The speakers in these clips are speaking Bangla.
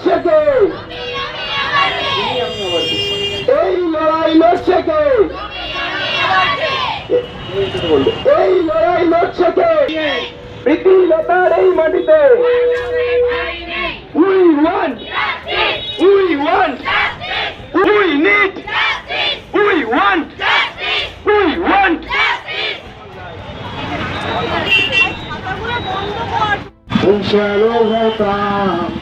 লড়ছে কে? এই লড়াই লড়ছে কে? এই লড়াই লড়ছে কে? প্রীতিলতার এই মাটিতে we want, we want, we need, we want, we want. We shall overcome,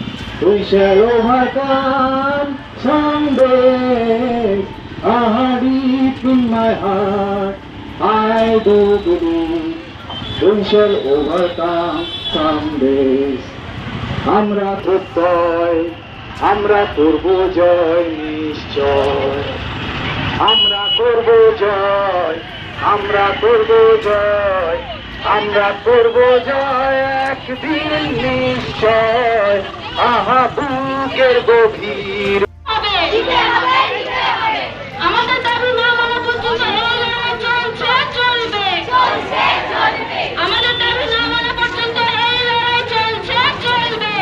we shall overcome someday. Deep in my heart, I do believe we shall overcome someday. আমরা প্রত্যয়, আমরা করব জয় নিশ্চয়, আমরা করব জয়, আমরা করব জয়, আমরা করব জয় একদিন নিশ্চয়। আহা বুকের গভীর আমাদের দাবি না মানা পর্যন্ত এই লড়াই চলছে চলবে, আমাদের দাবি না মানা পর্যন্ত এই লড়াই চলছে চলবে।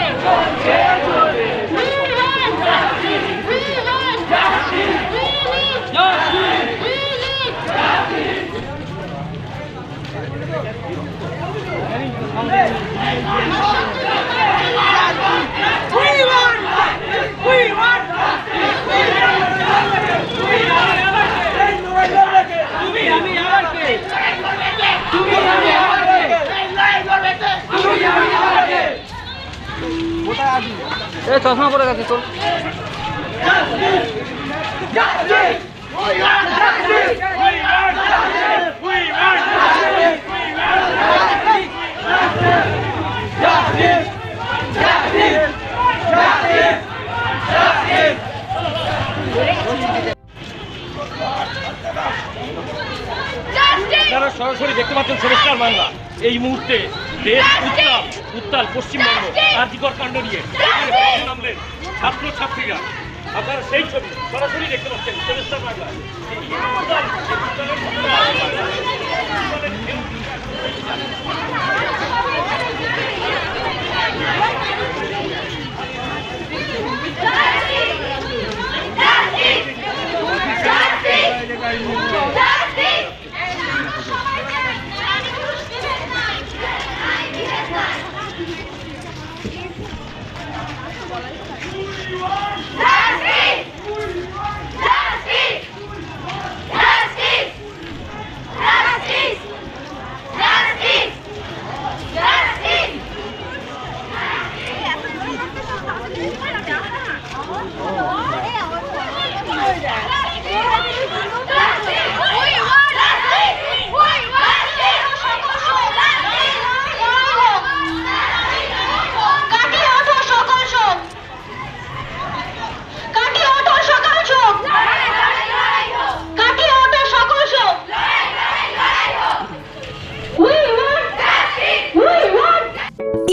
চশমা পরে গেছে তোর। আপনারা সরাসরি দেখতে পাচ্ছেন সেমিস্টার বাংলা এই মুহূর্তে দেশ উত্তাল পশ্চিমবঙ্গ কার্যকর কাণ্ড নিয়ে নামলেন ছাত্রছাত্রীরা। আপনারা সেই ছবি সরাসরি দেখতে পাচ্ছেন সেমিস্টার বাংলা।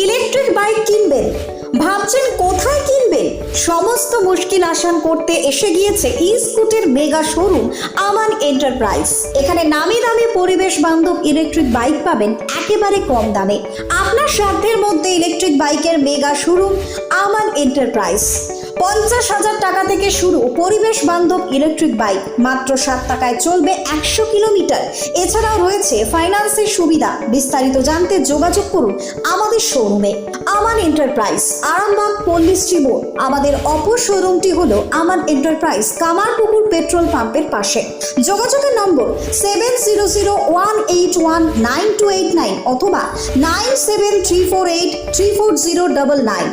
ইলেকট্রিক বাইক কিনবেন, ভাবছেন কোথায় কিনবেন? সমস্ত মুশকিল আসান করতে এসে গিয়েছে ই-স্কুটির মেগা শোরুম আমান এন্টারপ্রাইজ। এখানে নামি দামি পরিবেশ বান্ধব ইলেকট্রিক বাইক পাবেন একেবারে কম দামে। আপনার সাধ্যের মধ্যে ইলেকট্রিক বাইকের মেগা শোরুম আমান এন্টারপ্রাইজ। 50,000 টাকা থেকে শুরু পরিবেশ বান্ধব ইলেকট্রিক বাইক, মাত্র 7 টাকায় চলবে 100 কিলোমিটার। এছাড়াও রয়েছে ফাইন্যান্সের সুবিধা। বিস্তারিত জানতে যোগাযোগ করুন আমাদের শোরুমে আমান এন্টারপ্রাইজ, আরামবাগ পল্লীশ্রী মোড়। আমাদের অপর শোরুমটি হলো আমান এন্টারপ্রাইজ, কামারপুকুর পেট্রোল পাম্পের পাশে। যোগাযোগের নম্বর 7001819289 অথবা 9734834099।